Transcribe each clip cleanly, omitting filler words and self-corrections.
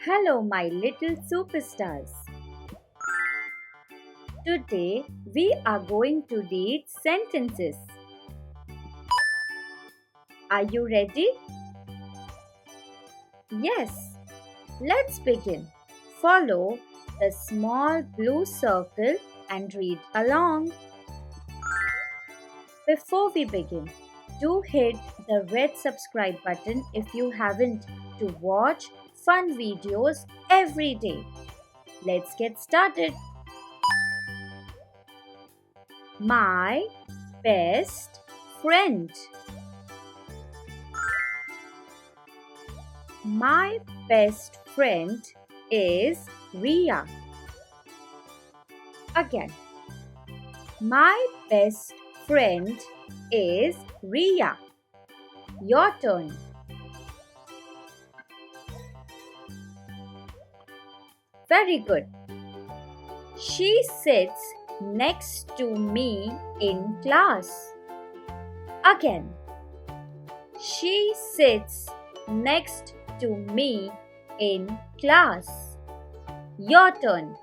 Hello, my little superstars. Today we are going to read sentences. Are you ready? Yes. Let's begin. Follow the small blue circle and read along. Before we begin, do hit the red subscribe button if you haven't to watch fun videos every day. Let's get started. My best friend. My best friend is Ria. Again. My best friend is Ria. Your turn. Very good. She sits next to me in class. Again. She sits next to me in class. Your turn.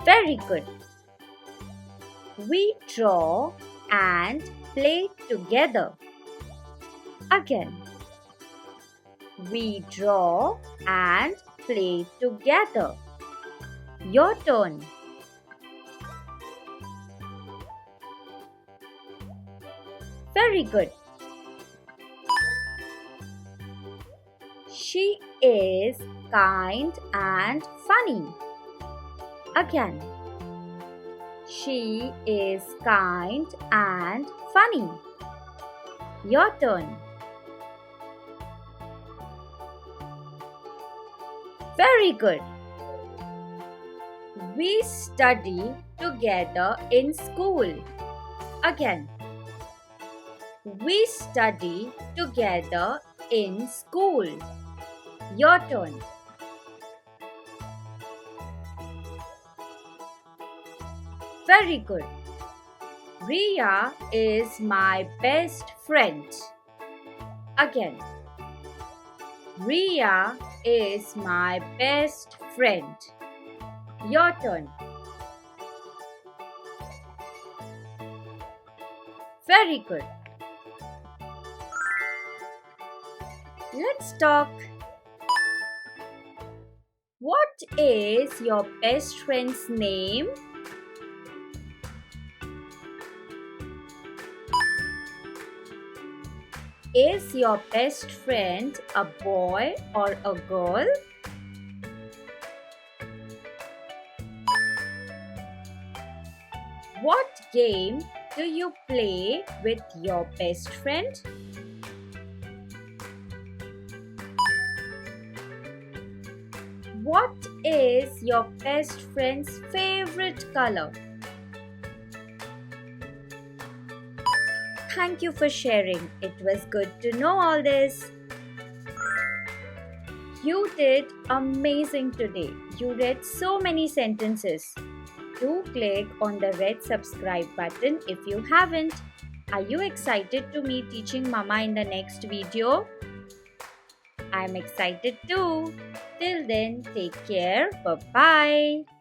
Very good. We draw and play together. Again. We draw and play together. Your turn. Very good. She is kind and funny. Again. She is kind and funny. Your turn. Very good. We study together in school. Again. We study together in school. Your turn. Very good. Ria is my best friend. Again. Ria is my best friend. Your turn. Very good. Let's talk. What is your best friend's name? Is your best friend a boy or a girl? What game do you play with your best friend? What is your best friend's favorite color? Thank you for sharing. It was good to know all this. You did amazing today. You read so many sentences. Do click on the red subscribe button if you haven't. Are you excited to meet teaching Mama in the next video? I'm excited too. Till then, take care. Bye-bye.